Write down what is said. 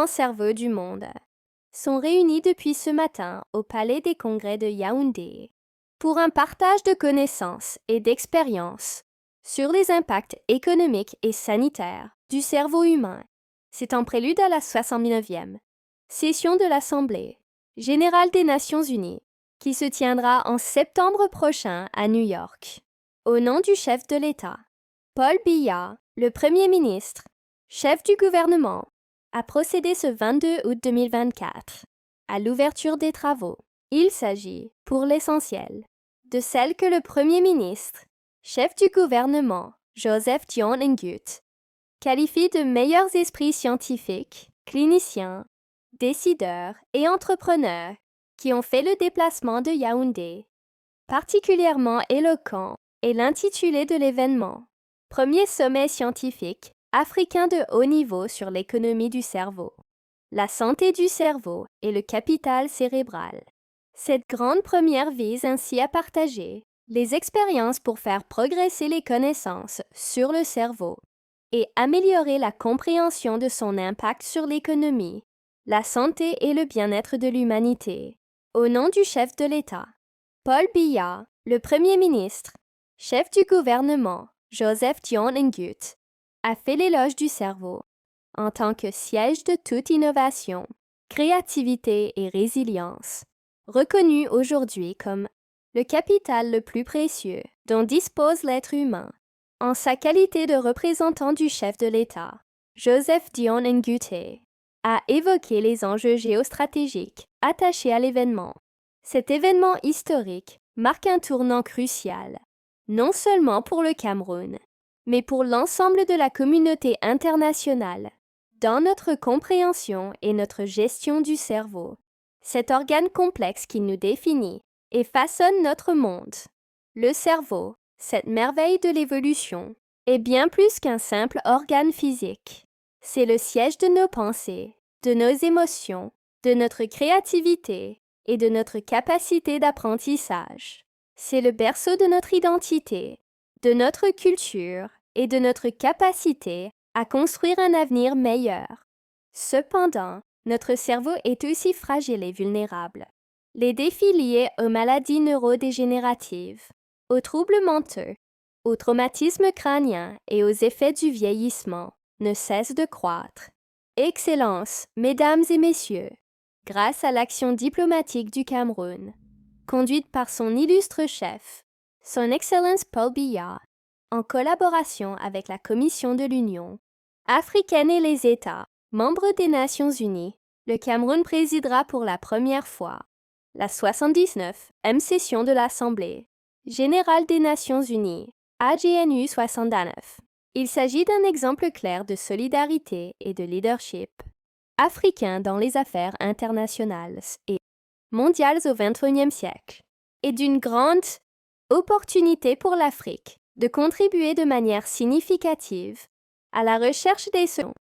grands cerveaux du monde sont réunis depuis ce matin au Palais des Congrès de Yaoundé pour un partage de connaissances et d'expériences sur les impacts économiques et sanitaires du cerveau humain. C'est en prélude à la 69e session de l'Assemblée générale des Nations unies qui se tiendra en septembre prochain à New York. Au nom du chef de l'État, Paul Biya, le Premier ministre, chef du gouvernement, a procédé ce 22 août 2024 à l'ouverture des travaux. Il s'agit, pour l'essentiel, de celle que le Premier ministre, chef du gouvernement, Joseph Dion Nguyen, qualifie de meilleurs esprits scientifiques, cliniciens, décideurs et entrepreneurs qui ont fait le déplacement de Yaoundé. Particulièrement éloquent est l'intitulé de l'événement, Premier sommet scientifique africain de haut niveau sur l'économie du cerveau. La santé du cerveau et le capital cérébral. Cette grande première vise ainsi à partager les expériences pour faire progresser les connaissances sur le cerveau et améliorer la compréhension de son impact sur l'économie, la santé et le bien-être de l'humanité. Au nom du chef de l'État, Paul Biya, le Premier ministre, chef du gouvernement, Joseph Dion Nguyen, a fait l'éloge du cerveau en tant que siège de toute innovation, créativité et résilience, reconnu aujourd'hui comme le capital le plus précieux dont dispose l'être humain. En sa qualité de représentant du chef de l'État, Joseph Dion Nguyen a évoqué les enjeux géostratégiques attachés à l'événement. Cet événement historique marque un tournant crucial, non seulement pour le Cameroun, mais pour l'ensemble de la communauté internationale, dans notre compréhension et notre gestion du cerveau, cet organe complexe qui nous définit et façonne notre monde. Le cerveau, cette merveille de l'évolution, est bien plus qu'un simple organe physique. C'est le siège de nos pensées, de nos émotions, de notre créativité et de notre capacité d'apprentissage. C'est le berceau de notre identité, de notre culture et de notre capacité à construire un avenir meilleur. Cependant, notre cerveau est aussi fragile et vulnérable. Les défis liés aux maladies neurodégénératives, aux troubles mentaux, aux traumatismes crâniens et aux effets du vieillissement ne cessent de croître. Excellences, Mesdames et Messieurs, grâce à l'action diplomatique du Cameroun, conduite par son illustre chef, Son Excellence Paul Biya, en collaboration avec la Commission de l'Union africaine et les États, membres des Nations unies, le Cameroun présidera pour la première fois la 79e session de l'Assemblée générale des Nations unies, AGNU 69. Il s'agit d'un exemple clair de solidarité et de leadership africain dans les affaires internationales et mondiales au XXIe siècle, et d'une grande opportunité pour l'Afrique de contribuer de manière significative à la recherche des solutions